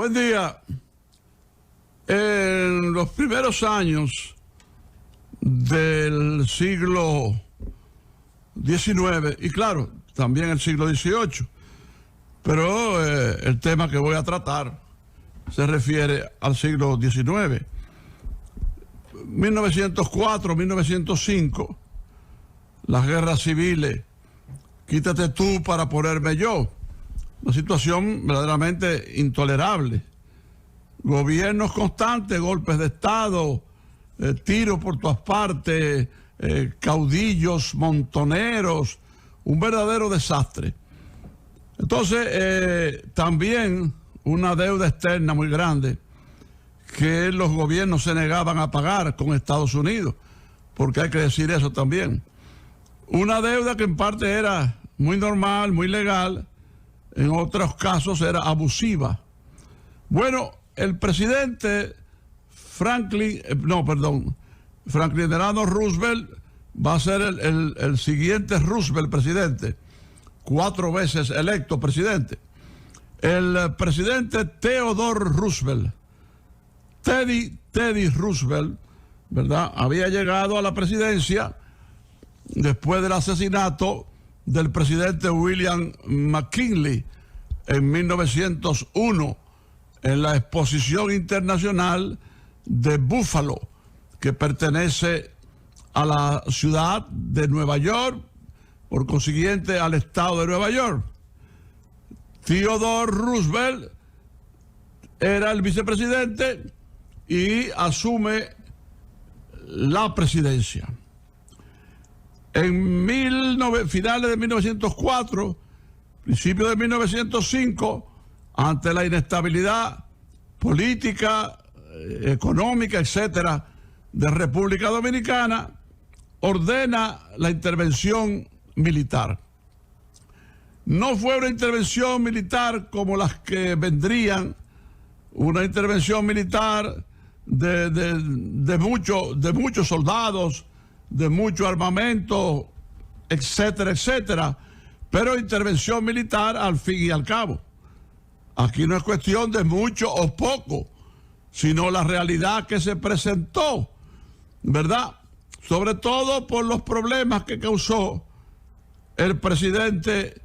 Buen día. En los primeros años del siglo XIX, y claro, también el siglo XVIII, pero el tema que voy a tratar se refiere al siglo XIX. 1904, 1905, las guerras civiles, quítate tú para ponerme yo. Una situación verdaderamente intolerable. Gobiernos constantes, golpes de Estado, tiros por todas partes, caudillos, montoneros, un verdadero desastre. Entonces, también una deuda externa muy grande que los gobiernos se negaban a pagar con Estados Unidos, porque hay que decir eso también. Una deuda que en parte era muy normal, muy legal, en otros casos era abusiva. Bueno, el presidente Franklin Delano Roosevelt va a ser el siguiente Roosevelt presidente, 4 veces electo presidente. El presidente Theodore Roosevelt, Teddy Roosevelt, ¿verdad?, había llegado a la presidencia después del asesinato del presidente William McKinley en 1901 en la Exposición Internacional de Buffalo, que pertenece a la ciudad de Nueva York, por consiguiente al estado de Nueva York. Theodore Roosevelt era el vicepresidente y asume la presidencia. En finales de 1904, principios de 1905, ante la inestabilidad política, económica, etcétera, de República Dominicana, ordena la intervención militar. No fue una intervención militar como las que vendrían, una intervención militar de muchos soldados, de mucho armamento, etcétera, etcétera, pero intervención militar al fin y al cabo. Aquí no es cuestión de mucho o poco, sino la realidad que se presentó, ¿verdad? Sobre todo por los problemas que causó el presidente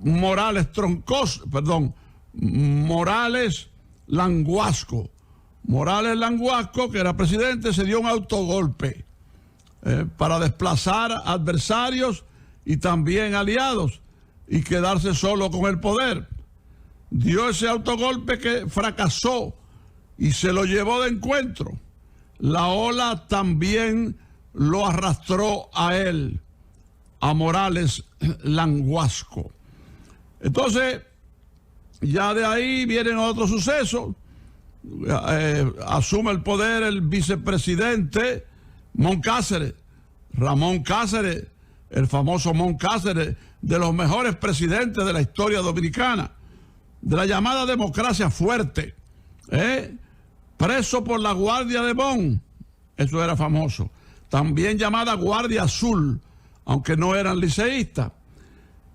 Morales Languasco. Morales Languasco, que era presidente, se dio un autogolpe para desplazar adversarios y también aliados y quedarse solo con el poder. Dio ese autogolpe que fracasó y se lo llevó de encuentro. La ola también lo arrastró a él, a Morales Languasco. Entonces, ya de ahí vienen otros sucesos. Asume el poder el vicepresidente Moncáceres, Ramón Cáceres, el famoso Moncáceres, de los mejores presidentes de la historia dominicana, de la llamada democracia fuerte, preso por la Guardia de Bonn, eso era famoso, también llamada Guardia Azul, aunque no eran liceístas.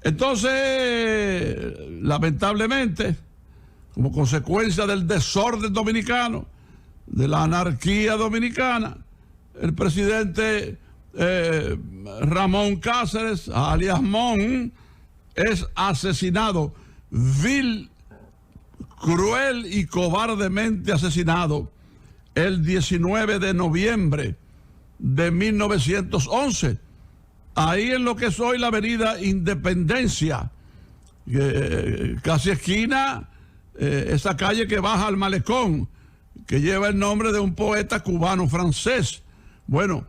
Entonces, lamentablemente, como consecuencia del desorden dominicano, de la anarquía dominicana, el presidente Ramón Cáceres, alias Mon, es asesinado, cruel y cobardemente asesinado, el 19 de noviembre de 1911, ahí en lo que es hoy la avenida Independencia, casi esquina, esa calle que baja al malecón, que lleva el nombre de un poeta cubano-francés. Bueno,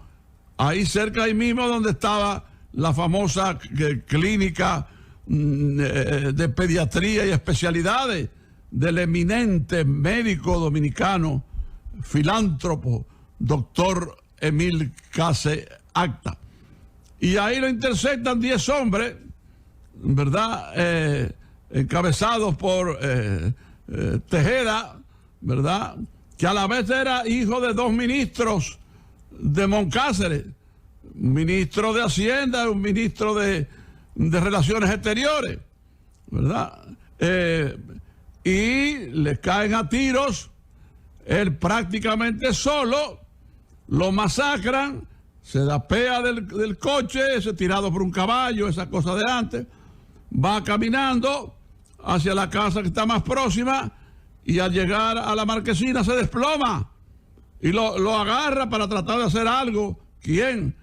ahí cerca, ahí mismo donde estaba la famosa clínica de pediatría y especialidades del eminente médico dominicano, filántropo, doctor Emil Case Acta. Y ahí lo interceptan 10 hombres, ¿verdad?, encabezados por Tejeda, ¿verdad?, que a la vez era hijo de 2 ministros de Moncáceres, un ministro de Hacienda y un ministro de Relaciones Exteriores, ¿verdad? y le caen a tiros. Él prácticamente solo, lo masacran, se dapea del coche, ese tirado por un caballo, esa cosa de antes, va caminando hacia la casa que está más próxima y al llegar a la marquesina se desploma y lo agarra para tratar de hacer algo. ¿Quién?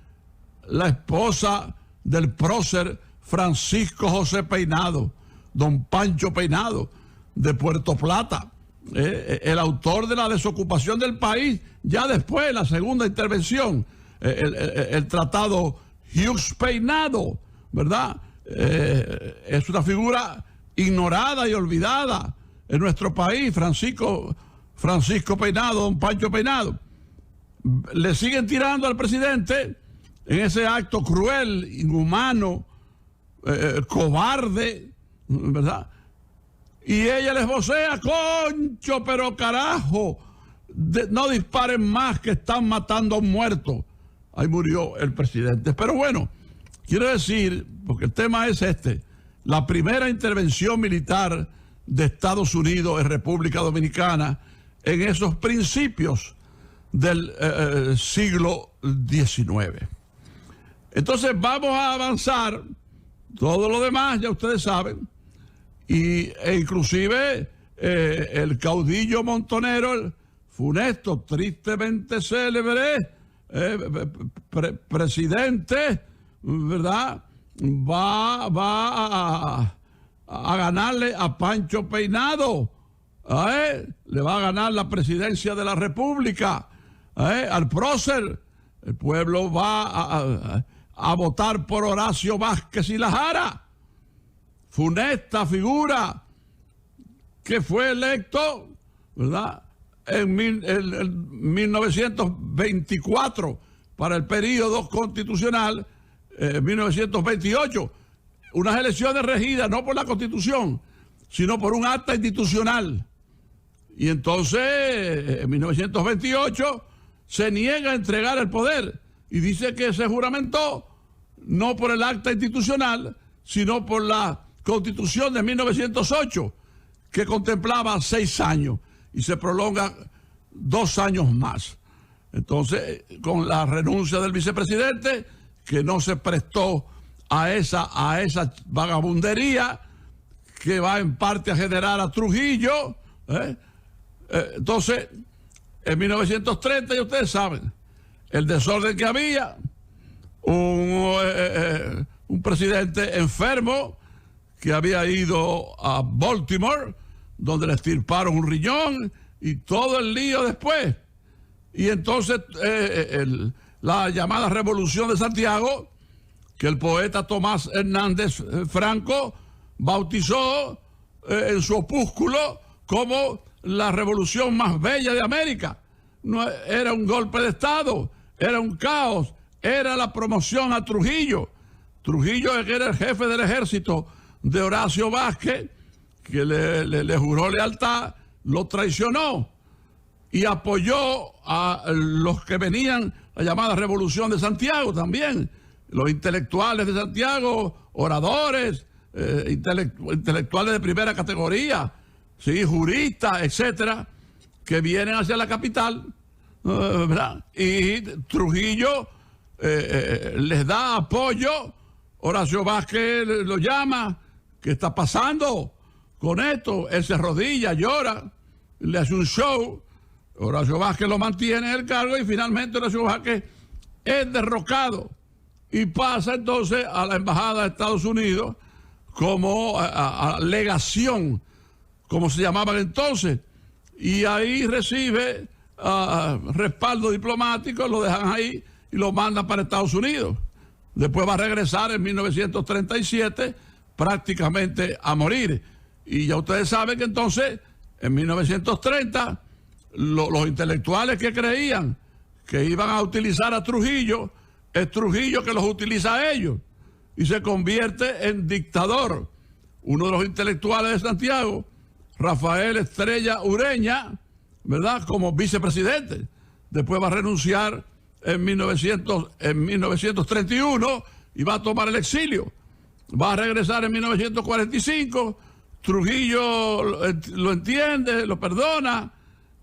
La esposa del prócer Francisco José Peinado, don Pancho Peinado, de Puerto Plata, el autor de la desocupación del país, ya después de la segunda intervención, el tratado Hughes Peinado, ¿verdad? Es una figura ignorada y olvidada en nuestro país, Francisco Peinado, don Pancho Peinado. Le siguen tirando al presidente en ese acto cruel, inhumano, cobarde, ¿verdad? Y ella les vocea: concho, pero carajo, no disparen más, que están matando a un muerto. Ahí murió el presidente. Pero bueno, quiero decir, porque el tema es la primera intervención militar de Estados Unidos en República Dominicana en esos principios del siglo XIX. Entonces vamos a avanzar, todo lo demás ya ustedes saben, e inclusive el caudillo montonero, el funesto, tristemente célebre presidente, ¿verdad? Va a ganarle a Pancho Peinado, le va a ganar la presidencia de la República, al prócer. El pueblo va a votar por Horacio Vázquez y Lajara, funesta figura que fue electo, ¿verdad?, en 1924 para el periodo constitucional, 1928, unas elecciones regidas no por la Constitución, sino por un acta institucional. Y entonces, en 1928, se niega a entregar el poder y dice que se juramentó no por el acta institucional, sino por la Constitución de 1908, que contemplaba 6 años y se prolonga 2 años más. Entonces, con la renuncia del vicepresidente, que no se prestó a esa vagabundería que va en parte a generar a Trujillo, entonces, en 1930, ya ustedes saben, el desorden que había, un presidente enfermo que había ido a Baltimore, donde le extirparon un riñón y todo el lío después. Y entonces la llamada Revolución de Santiago, que el poeta Tomás Hernández Franco bautizó en su opúsculo como la revolución más bella de América. No era un golpe de Estado, era un caos, era la promoción a Trujillo. Trujillo, que era el jefe del ejército de Horacio Vázquez, que le juró lealtad, lo traicionó y apoyó a los que venían, la llamada Revolución de Santiago también, los intelectuales de Santiago, oradores, intelectuales de primera categoría, sí, juristas, etcétera, que vienen hacia la capital, ¿verdad? Y Trujillo les da apoyo. Horacio Vázquez lo llama: ¿qué está pasando con esto? Él se arrodilla, llora, le hace un show. Horacio Vázquez lo mantiene en el cargo y finalmente Horacio Vázquez es derrocado y pasa entonces a la embajada de Estados Unidos como a legación, como se llamaban entonces, y ahí recibe respaldo diplomático, lo dejan ahí y lo mandan para Estados Unidos. Después va a regresar en 1937 prácticamente a morir. Y ya ustedes saben que entonces, en 1930, los intelectuales que creían que iban a utilizar a Trujillo, es Trujillo que los utiliza a ellos y se convierte en dictador. Uno de los intelectuales de Santiago, Rafael Estrella Ureña, ¿verdad?, como vicepresidente. Después va a renunciar en 1931 y va a tomar el exilio. Va a regresar en 1945 Trujillo lo entiende, lo perdona,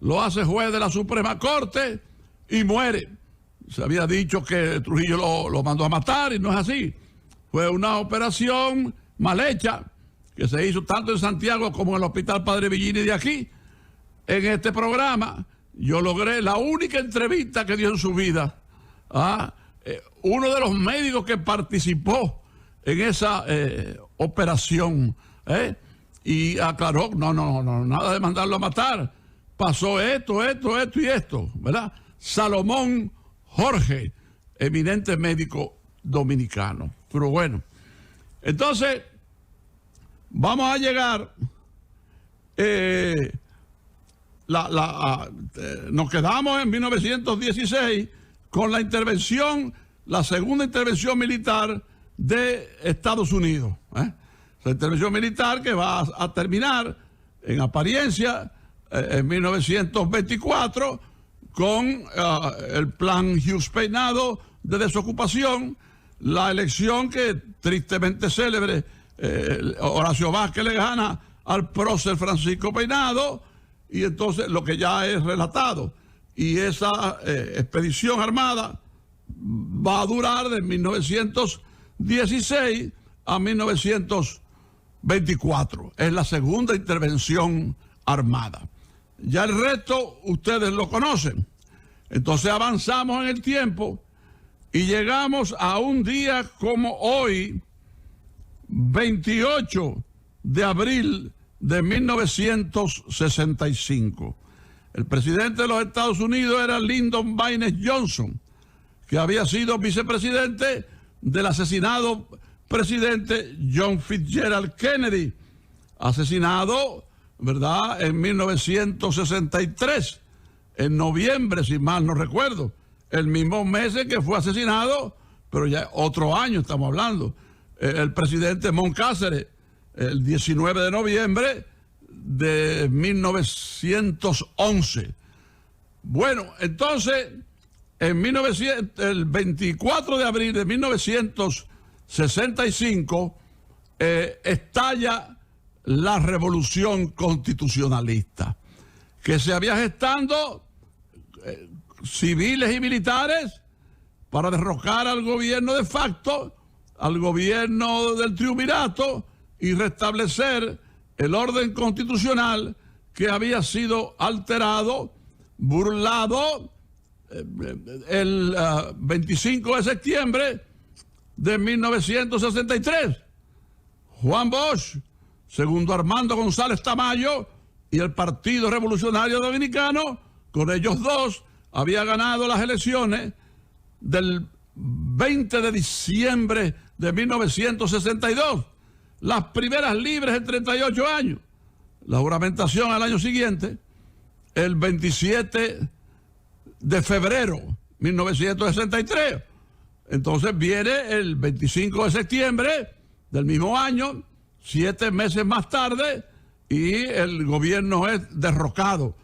lo hace juez de la Suprema Corte y muere. Se había dicho que Trujillo lo mandó a matar y no es así. Fue una operación mal hecha que se hizo tanto en Santiago como en el Hospital Padre Villini de aquí. En este programa yo logré la única entrevista que dio en su vida a uno de los médicos que participó en esa operación, y aclaró, no, nada de mandarlo a matar. Pasó esto y esto, ¿verdad? Salomón Jorge, eminente médico dominicano. Pero bueno, entonces vamos a llegar, nos quedamos en 1916 con la segunda intervención militar de Estados Unidos. La intervención militar que va a terminar en apariencia en 1924 con el plan Hughes Peinado de desocupación, la elección que tristemente célebre Horacio Vázquez le gana al prócer Francisco Peinado, y entonces lo que ya es relatado. Y esa expedición armada va a durar de 1916 a 1924. Es la segunda intervención armada. Ya el resto ustedes lo conocen. Entonces avanzamos en el tiempo y llegamos a un día como hoy, 28 de abril de 1965. El presidente de los Estados Unidos era Lyndon Baines Johnson, que había sido vicepresidente del asesinado presidente John Fitzgerald Kennedy, asesinado, ¿verdad?, en 1963, en noviembre, si mal no recuerdo, el mismo mes en que fue asesinado, pero ya otro año estamos hablando, el presidente Moncáceres, el 19 de noviembre de 1911. Bueno, entonces, el 24 de abril de 1965, estalla la revolución constitucionalista, que se había gestando civiles y militares para derrocar al gobierno de facto, al gobierno del triunvirato, y restablecer el orden constitucional que había sido alterado, burlado, el 25 de septiembre de 1963. Juan Bosch, segundo Armando González Tamayo y el Partido Revolucionario Dominicano, con ellos dos, había ganado las elecciones del 20 de diciembre de 1962. Las primeras libres en 38 años. La juramentación al año siguiente, el 27 de febrero de 1963. Entonces viene el 25 de septiembre del mismo año, 7 meses más tarde, y el gobierno es derrocado,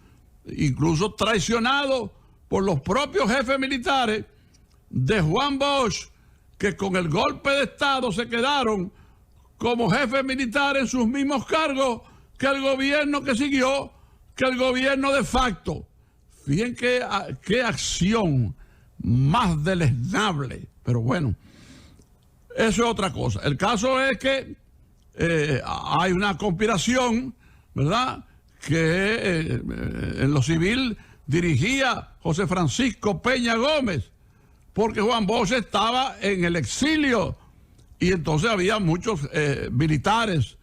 incluso traicionado por los propios jefes militares de Juan Bosch, que con el golpe de Estado se quedaron como jefes militares en sus mismos cargos que el gobierno que siguió, que el gobierno de facto. Fíjense qué acción más deleznable, pero bueno, eso es otra cosa. El caso es que hay una conspiración, ¿verdad?, que en lo civil dirigía José Francisco Peña Gómez, porque Juan Bosch estaba en el exilio, y entonces había muchos militares,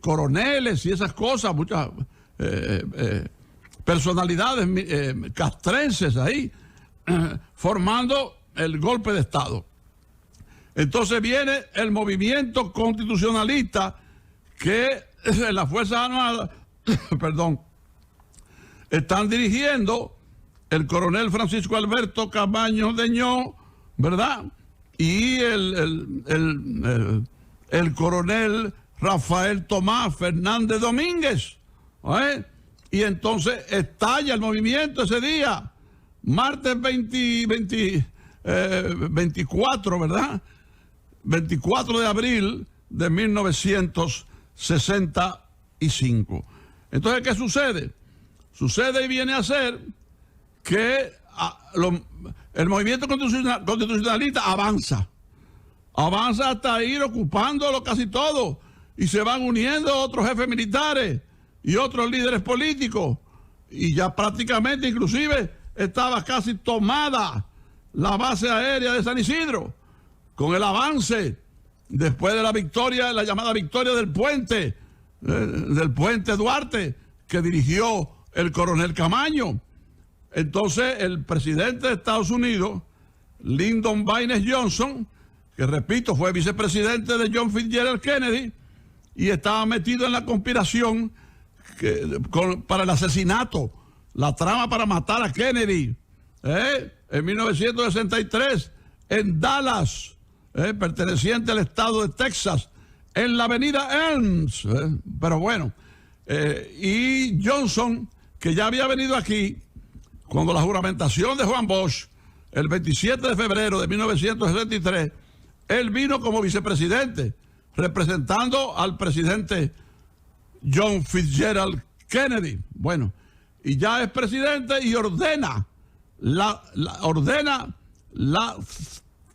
coroneles y esas cosas, muchas personalidades castrenses ahí, formando el golpe de Estado. Entonces viene el movimiento constitucionalista que las Fuerzas Armadas están dirigiendo el coronel Francisco Alberto Camaño Deñó, ¿verdad?, y el coronel Rafael Tomás Fernández Domínguez, y entonces estalla el movimiento ese día, martes 24, ¿verdad?, 24 de abril de 1965. 1975. Entonces, ¿qué sucede? Sucede y viene a ser que el movimiento constitucionalista avanza hasta ir ocupándolo casi todo, y se van uniendo otros jefes militares y otros líderes políticos, y ya prácticamente inclusive estaba casi tomada la base aérea de San Isidro, con el avance después de la victoria, la llamada victoria del puente Duarte, que dirigió el coronel Camaño. Entonces el presidente de Estados Unidos, Lyndon Baines Johnson, que repito fue vicepresidente de John Fitzgerald Kennedy y estaba metido en la conspiración para el asesinato, la trama para matar a Kennedy, en 1963 en Dallas, perteneciente al estado de Texas, en la avenida Elms. Pero bueno, y Johnson, que ya había venido aquí cuando la juramentación de Juan Bosch, el 27 de febrero de 1963, él vino como vicepresidente, representando al presidente John Fitzgerald Kennedy. Bueno, y ya es presidente y ordena la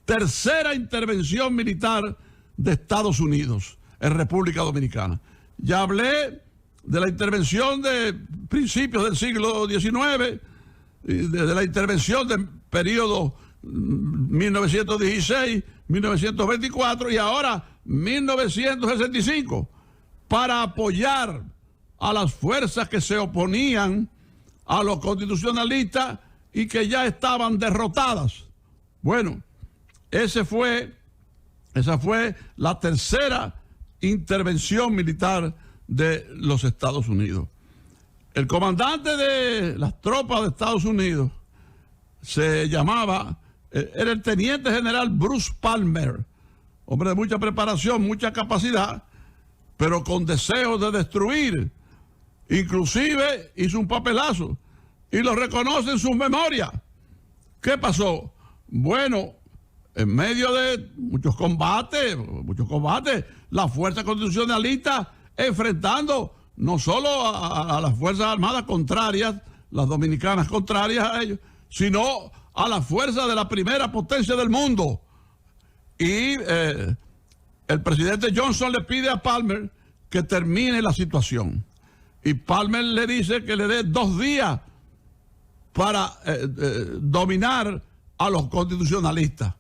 tercera intervención militar de Estados Unidos en República Dominicana. Ya hablé de la intervención de principios del siglo XIX, de la intervención del periodo 1916, 1924 y ahora 1965, para apoyar a las fuerzas que se oponían a los constitucionalistas y que ya estaban derrotadas. Bueno, esa fue la tercera intervención militar de los Estados Unidos. El comandante de las tropas de Estados Unidos era el teniente general Bruce Palmer, hombre de mucha preparación, mucha capacidad, pero con deseos de destruir. Inclusive hizo un papelazo y lo reconoce en sus memorias. ¿Qué pasó? Bueno, en medio de muchos combates, la fuerza constitucionalista enfrentando no solo a las Fuerzas Armadas contrarias, las dominicanas contrarias a ellos, sino a la fuerza de la primera potencia del mundo. Y el presidente Johnson le pide a Palmer que termine la situación. Y Palmer le dice que le dé 2 días para dominar a los constitucionalistas.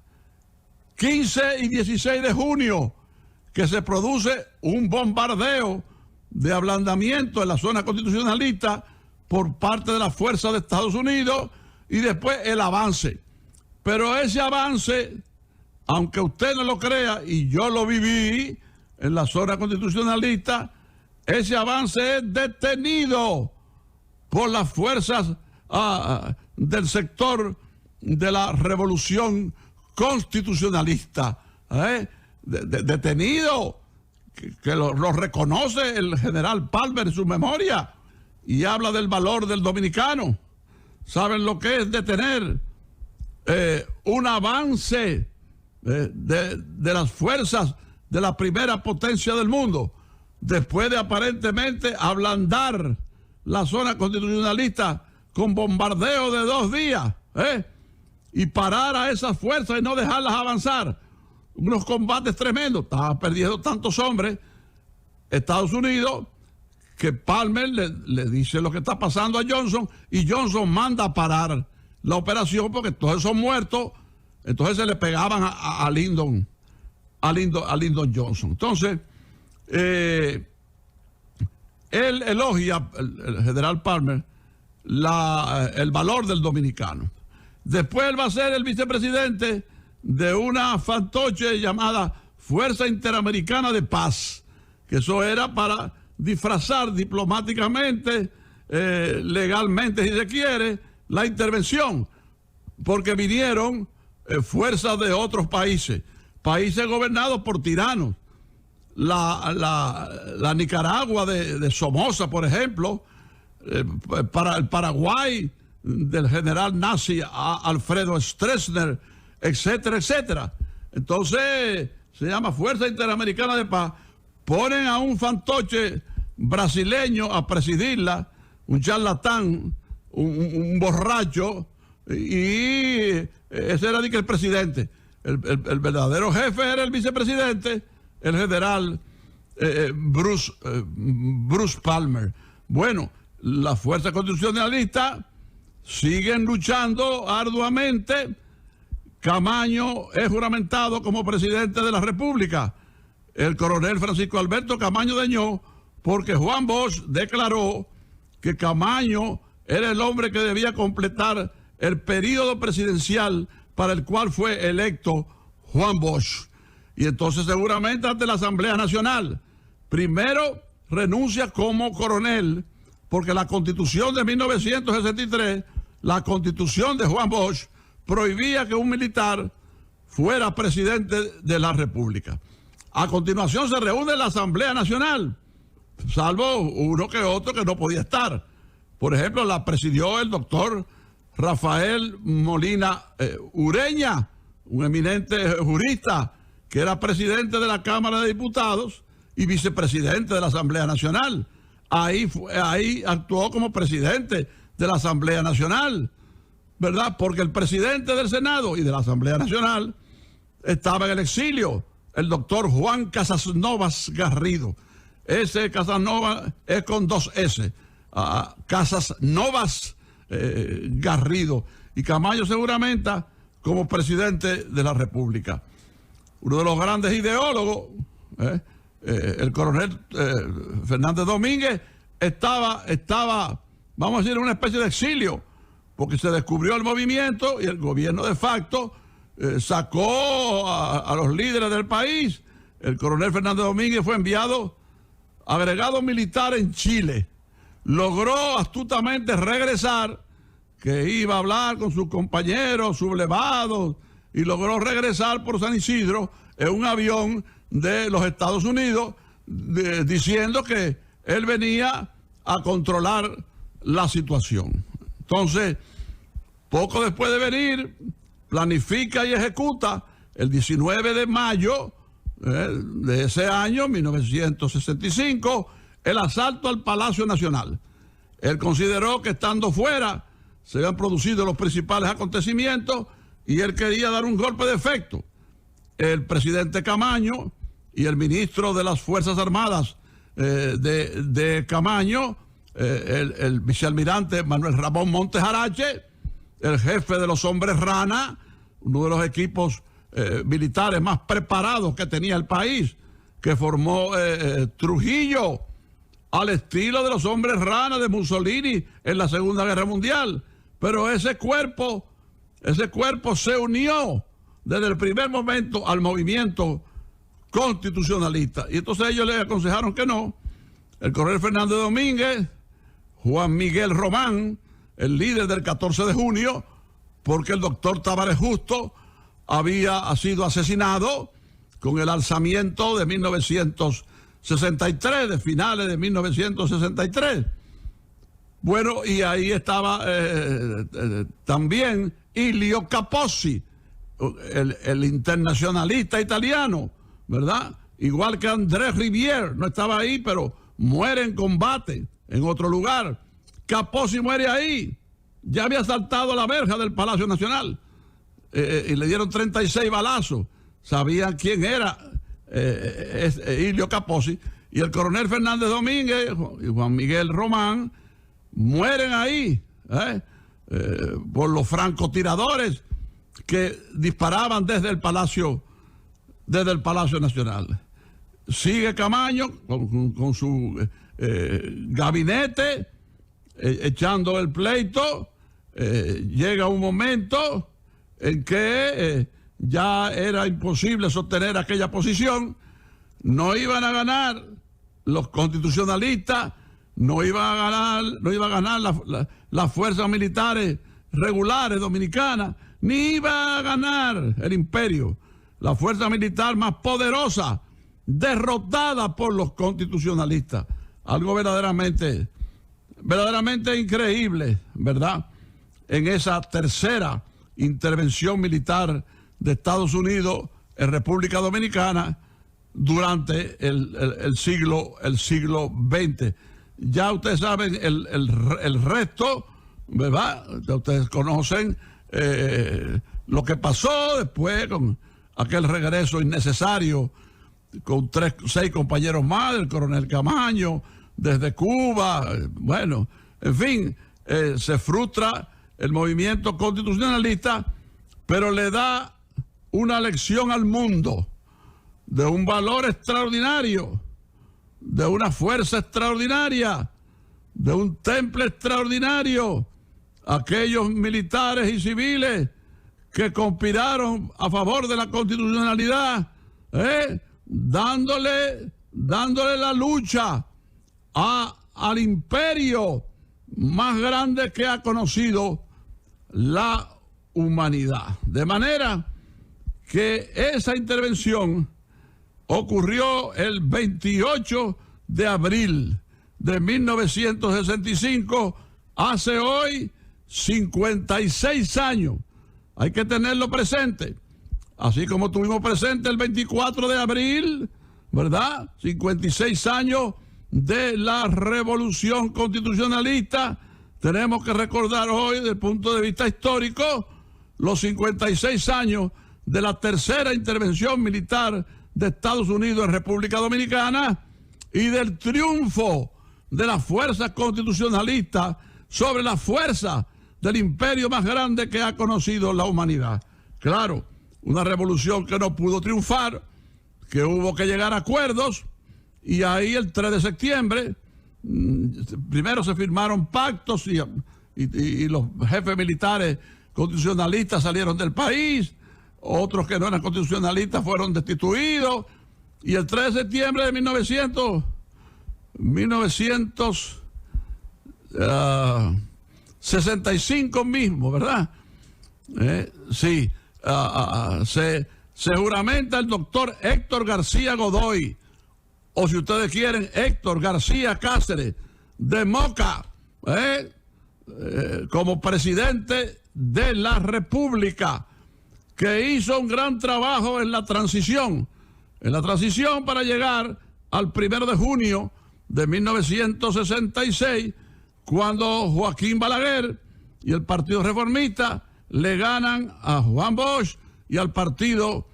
15 y 16 de junio, que se produce un bombardeo de ablandamiento en la zona constitucionalista por parte de la fuerza de Estados Unidos, y después el avance. Pero ese avance, aunque usted no lo crea, y yo lo viví en la zona constitucionalista, ese avance es detenido por las fuerzas del sector de la revolución constitucionalista. Detenido, que lo reconoce el general Palmer en su memoria, y habla del valor del dominicano. ¿Saben lo que es detener un avance de las fuerzas de la primera potencia del mundo, después de aparentemente ablandar la zona constitucionalista con bombardeo de 2 días, y parar a esas fuerzas y no dejarlas avanzar? Unos combates tremendos. Estaba perdiendo tantos hombres Estados Unidos que Palmer le dice lo que está pasando a Johnson, y Johnson manda a parar la operación porque todos son muertos. Entonces se le pegaban a Lyndon Johnson. Entonces, él elogia, el general Palmer, el valor del dominicano. Después él va a ser el vicepresidente de una fantoche llamada Fuerza Interamericana de Paz, que eso era para disfrazar diplomáticamente, legalmente si se quiere, la intervención, porque vinieron fuerzas de otros países gobernados por tiranos. La Nicaragua de Somoza, por ejemplo, para el Paraguay del general nazi Alfredo Stroessner, etcétera, etcétera. Entonces se llama Fuerza Interamericana de Paz. Ponen a un fantoche brasileño a presidirla, un charlatán, un borracho, y ese era el presidente. El verdadero jefe era el vicepresidente, el general Bruce Palmer. Bueno, las fuerzas constitucionalistas siguen luchando arduamente. Camaño es juramentado como presidente de la República. El coronel Francisco Alberto Camaño Deñó, porque Juan Bosch declaró que Camaño era el hombre que debía completar el periodo presidencial para el cual fue electo Juan Bosch. Y entonces seguramente ante la Asamblea Nacional, primero renuncia como coronel, porque la Constitución de 1963, la Constitución de Juan Bosch, prohibía que un militar fuera presidente de la República. A continuación se reúne la Asamblea Nacional, salvo uno que otro que no podía estar. Por ejemplo, la presidió el doctor Rafael Molina Ureña, un eminente jurista que era presidente de la Cámara de Diputados y vicepresidente de la Asamblea Nacional. Ahí actuó como presidente de la Asamblea Nacional, ¿verdad? Porque el presidente del Senado y de la Asamblea Nacional estaba en el exilio, el doctor Juan Casasnovas Garrido. Ese Casanova es con 2 S, Casasnovas Garrido. Y Camaño seguramente como presidente de la República. Uno de los grandes ideólogos, el coronel Fernández Domínguez, estaba, vamos a decir, en una especie de exilio, porque se descubrió el movimiento y el gobierno de facto sacó a los líderes del país. El coronel Fernández Domínguez fue enviado, agregado militar en Chile. Logró astutamente regresar, que iba a hablar con sus compañeros sublevados, y logró regresar por San Isidro en un avión de los Estados Unidos, diciendo que él venía a controlar la situación. Entonces, poco después de venir, planifica y ejecuta el 19 de mayo de ese año, 1965, el asalto al Palacio Nacional. Él consideró que estando fuera se habían producido los principales acontecimientos y él quería dar un golpe de efecto. El presidente Camaño y el ministro de las Fuerzas Armadas de Camaño, el vicealmirante Manuel Ramón Montes Arache, el jefe de los hombres rana, uno de los equipos militares más preparados que tenía el país, que formó Trujillo, al estilo de los hombres rana de Mussolini en la Segunda Guerra Mundial. Pero ese cuerpo se unió desde el primer momento al movimiento constitucionalista. Y entonces ellos le aconsejaron que no. El coronel Fernández Domínguez, Juan Miguel Román, el líder del 14 de junio, porque el doctor Tabaré Justo había sido asesinado con el alzamiento de 1963, de finales de 1963. Bueno, y ahí estaba también Ilio Capozzi, el internacionalista italiano, ¿verdad? Igual que Andrés Rivière, no estaba ahí, pero muere en combate en otro lugar. Capozzi muere ahí, ya había saltado a la verja del Palacio Nacional y le dieron 36 balazos. Sabían quién era Ilio Capozzi. Y el coronel Fernández Domínguez y Juan Miguel Román mueren ahí por los francotiradores que disparaban desde el Palacio Nacional. Sigue Camaño con su gabinete echando el pleito. Llega un momento en que ya era imposible sostener aquella posición. No iban a ganar los constitucionalistas, no iba a ganar las fuerzas militares regulares dominicanas, ni iba a ganar el imperio, la fuerza militar más poderosa, derrotada por los constitucionalistas. Algo verdaderamente increíble, ¿verdad? En esa tercera intervención militar de Estados Unidos en República Dominicana, durante el siglo XX. Ya ustedes saben el resto, ¿verdad? Ya ustedes conocen lo que pasó después con aquel regreso innecesario con 6 compañeros más, el coronel Camaño, desde Cuba. Bueno, en fin, se frustra el movimiento constitucionalista, pero le da una lección al mundo de un valor extraordinario, de una fuerza extraordinaria, de un temple extraordinario. Aquellos militares y civiles que conspiraron a favor de la constitucionalidad, dándole la lucha al imperio más grande que ha conocido la humanidad. De manera que esa intervención ocurrió el 28 de abril de 1965, hace hoy 56 años. Hay que tenerlo presente. Así como tuvimos presente el 24 de abril, ¿verdad? 56 años de la revolución constitucionalista. Tenemos que recordar hoy, desde el punto de vista histórico, los 56 años de la tercera intervención militar de Estados Unidos en República Dominicana y del triunfo de las fuerzas constitucionalistas sobre la fuerza del imperio más grande que ha conocido la humanidad. Claro, una revolución que no pudo triunfar, que hubo que llegar a acuerdos, y ahí el 3 de septiembre, primero se firmaron pactos y los jefes militares constitucionalistas salieron del país, otros que no eran constitucionalistas fueron destituidos, y el 3 de septiembre de 1965 mismo, ¿verdad? Sí, se juramenta el doctor Héctor García Godoy, o si ustedes quieren, Héctor García Cáceres, de Moca, como presidente de la República, que hizo un gran trabajo en la transición para llegar al 1 de junio de 1966, cuando Joaquín Balaguer y el Partido Reformista le ganan a Juan Bosch y al Partido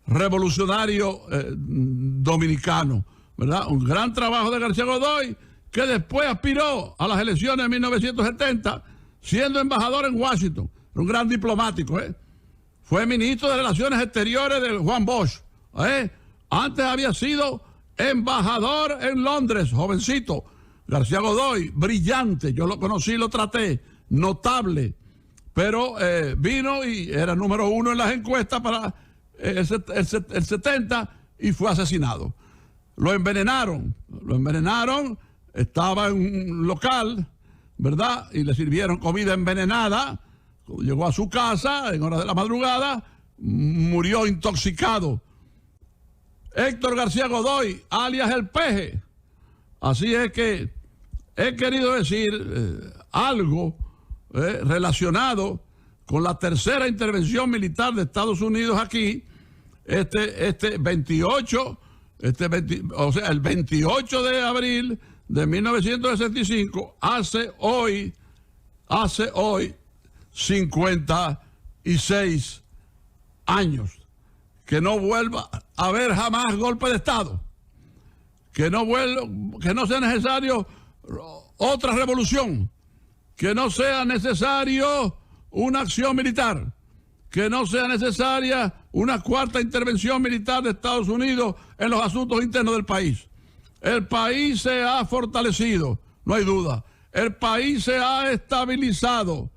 Revolucionario Dominicano, ¿verdad? Un gran trabajo de García Godoy, que después aspiró a las elecciones de 1970, siendo embajador en Washington. Un gran diplomático, Fue ministro de Relaciones Exteriores de Juan Bosch, Antes había sido embajador en Londres, jovencito. García Godoy, brillante, yo lo conocí, lo traté, notable, pero vino y era número 1 en las encuestas para el 70 y fue asesinado. Lo envenenaron, estaba en un local, ¿verdad? Y le sirvieron comida envenenada. Cuando llegó a su casa, en horas de la madrugada, murió intoxicado. Héctor García Godoy, alias El Peje. Así es que he querido decir algo relacionado con la tercera intervención militar de Estados Unidos aquí, el 28 de abril de 1965, hace hoy 56 años. Que no vuelva a haber jamás golpe de Estado, que no sea necesario otra revolución, que no sea necesario una acción militar, que no sea necesaria una cuarta intervención militar de Estados Unidos en los asuntos internos del país. El país se ha fortalecido, no hay duda. El país se ha estabilizado.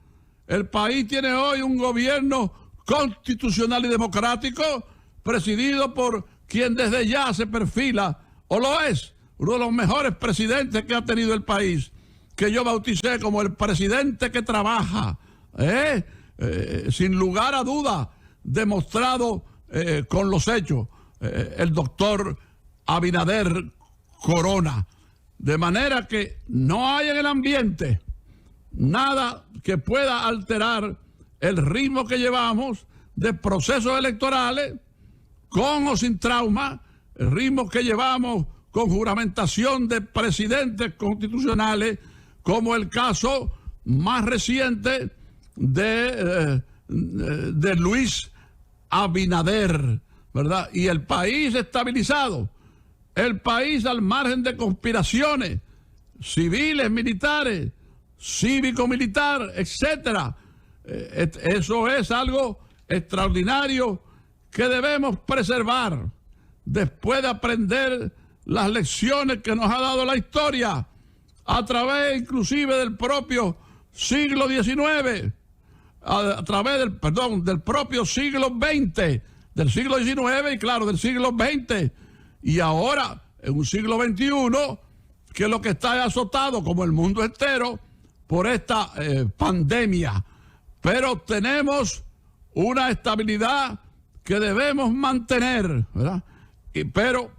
El país tiene hoy un gobierno constitucional y democrático, presidido por quien desde ya se perfila, o lo es, uno de los mejores presidentes que ha tenido el país, que yo bauticé como el presidente que trabaja, sin lugar a duda, demostrado con los hechos, el doctor Abinader Corona. De manera que no hay en el ambiente nada que pueda alterar el ritmo que llevamos de procesos electorales, con o sin trauma, el ritmo que llevamos con juramentación de presidentes constitucionales, como el caso más reciente de Luis Abinader, ¿verdad? Y el país estabilizado, el país al margen de conspiraciones civiles, militares, cívico-militar, etcétera. Eso es algo extraordinario que debemos preservar después de aprender las lecciones que nos ha dado la historia a través inclusive del propio siglo XIX, a través del propio siglo XX, del siglo XIX y claro, del siglo XX, y ahora en un siglo XXI que lo que está azotado como el mundo entero por esta pandemia. Pero tenemos una estabilidad que debemos mantener, ¿verdad? Pero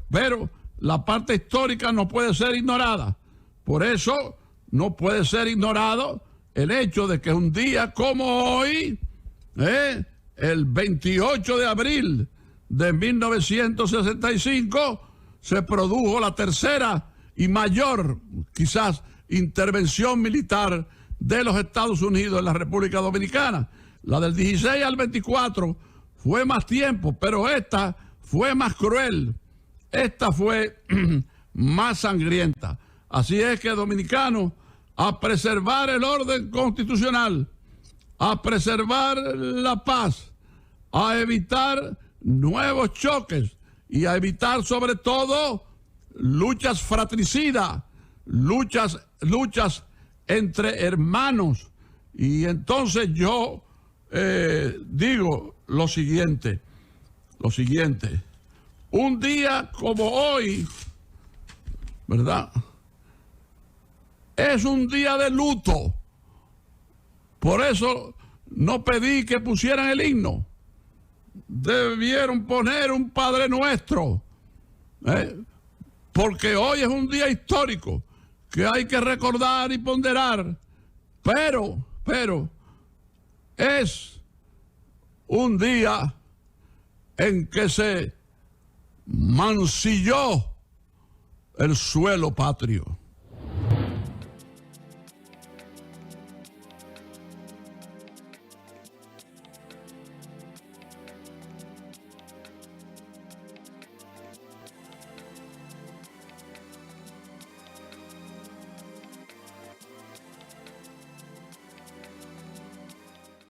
la parte histórica no puede ser ignorada. Por eso no puede ser ignorado el hecho de que un día como hoy, el 28 de abril de 1965, se produjo la tercera y mayor, quizás, intervención militar de los Estados Unidos en la República Dominicana. La del 16 al 24 fue más tiempo, pero esta fue más cruel, esta fue más sangrienta. Así es que, dominicanos, a preservar el orden constitucional, a preservar la paz, a evitar nuevos choques y a evitar sobre todo luchas fratricidas, luchas entre hermanos. Y entonces yo digo lo siguiente, un día como hoy, ¿verdad?, es un día de luto. Por eso no pedí que pusieran el himno. Debieron poner un Padre Nuestro, porque hoy es un día histórico que hay que recordar y ponderar, pero es un día en que se mancilló el suelo patrio.